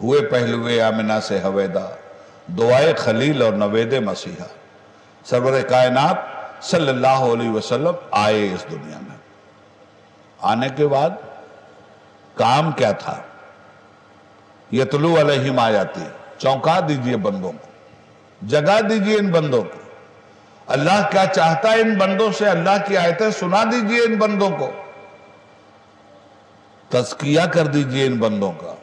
ہوئے پہلوے آمنہ سے ہویدا، دعائے خلیل اور نوید مسیحا، سرور کائنات صلی اللہ علیہ وسلم آئے اس دنیا میں۔ آنے کے بعد کام کیا تھا؟ یتلو علیہم آیاتی، چونکا دیجئے بندوں کو، جگا دیجئے ان بندوں کو۔ اللہ کیا چاہتا ہے ان بندوں سے؟ اللہ کی آیتیں سنا دیجئے ان بندوں کو، تزکیہ کر دیجئے ان بندوں کا۔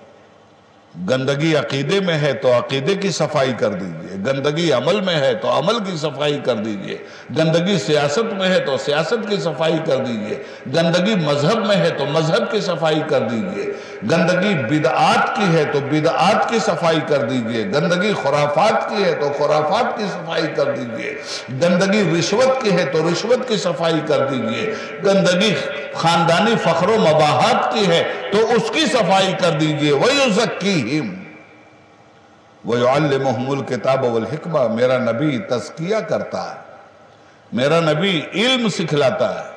گندگی عقیدے میں ہے تو عقیدے کی صفائی کر دیجئے، گندگی عمل میں ہے تو عمل کی صفائی کر دیجئے، گندگی سیاست میں ہے تو سیاست کی صفائی کر دیجئے، گندگی مذہب میں ہے تو مذہب کی صفائی کر دیجئے، گندگی بدعات کی ہے تو بدعات کی صفائی کر دیجئے، گندگی خرافات کی ہے تو خرافات کی صفائی کر دیجئے، گندگی رشوت کی ہے تو رشوت کی صفائی کر دیجئے، گندگی خاندانی فخر و مباحات کی ہے تو اس کی صفائی کر دیجئے۔ وَيُزَكِّيهِمْ وَيُعَلِّمُهُمُ الْكِتَابَ وَالْحِكْمَةَ، میرا نبی تزکیہ کرتا ہے، میرا نبی علم سکھلاتا ہے،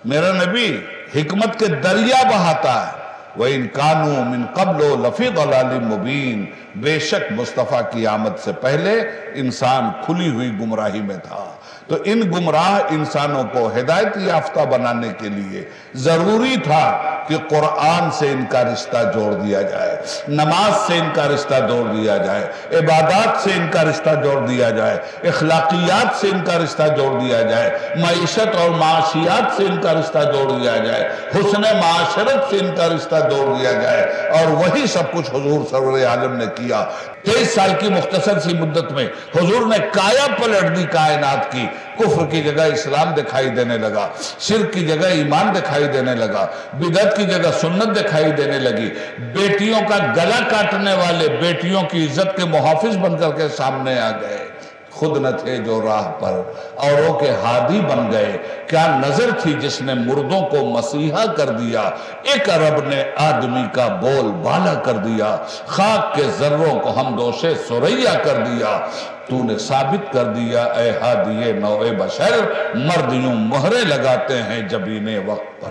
میرا نبی حکمت کے دریا بہاتا ہے۔ وَإِن كَانُوا مِن قَبْلُ لَفِي ضَلَالٍ مُبِينٍ، بے شک مصطفیٰ کی آمد سے پہلے انسان کھلی ہوئی گمراہی میں تھا۔ تو ان گمراہ انسانوں کو ہدایت یافتہ بنانے کے لیے ضروری تھا کہ قرآن سے ان کا رشتہ جوڑ دیا جائے، نماز سے ان کا رشتہ جوڑ دیا جائے، عبادات سے ان کا رشتہ جوڑ دیا جائے، اخلاقیات سے ان کا رشتہ جوڑ دیا جائے، معیشت اور معاشیات سے ان کا رشتہ جوڑ دیا جائے، حسن معاشرت سے ان کا رشتہ جوڑ دیا جائے۔ اور وہی سب کچھ حضور سرور عالم نے کیا۔ 23 سال کی مختصر سی مدت میں حضور نے کایا پلٹ دی کائنات کی۔ کفر کی جگہ اسلام دکھائی دینے لگا، شرک کی جگہ ایمان دکھائی دینے لگا، بدعت کی جگہ سنت دکھائی دینے لگی۔ بیٹیوں کا گلا کاٹنے والے بیٹیوں کی عزت کے محافظ بن کر کے سامنے آ گئے۔ خود نہ تھے جو راہ پر، اوروں کے ہادی بن گئے۔ کیا نظر تھی جس نے مردوں کو مسیحا کر دیا، ایک عرب نے آدمی کا بول بالا کر دیا، خاک کے ذروں کو ہمدوش ثریا کر دیا۔ تو نے ثابت کر دیا اے ہادی نوع بشر، مرد یوں مہرے لگاتے ہیں جبین وقت پر۔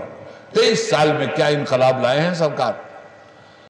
23 سال میں کیا انقلاب لائے ہیں سرکار۔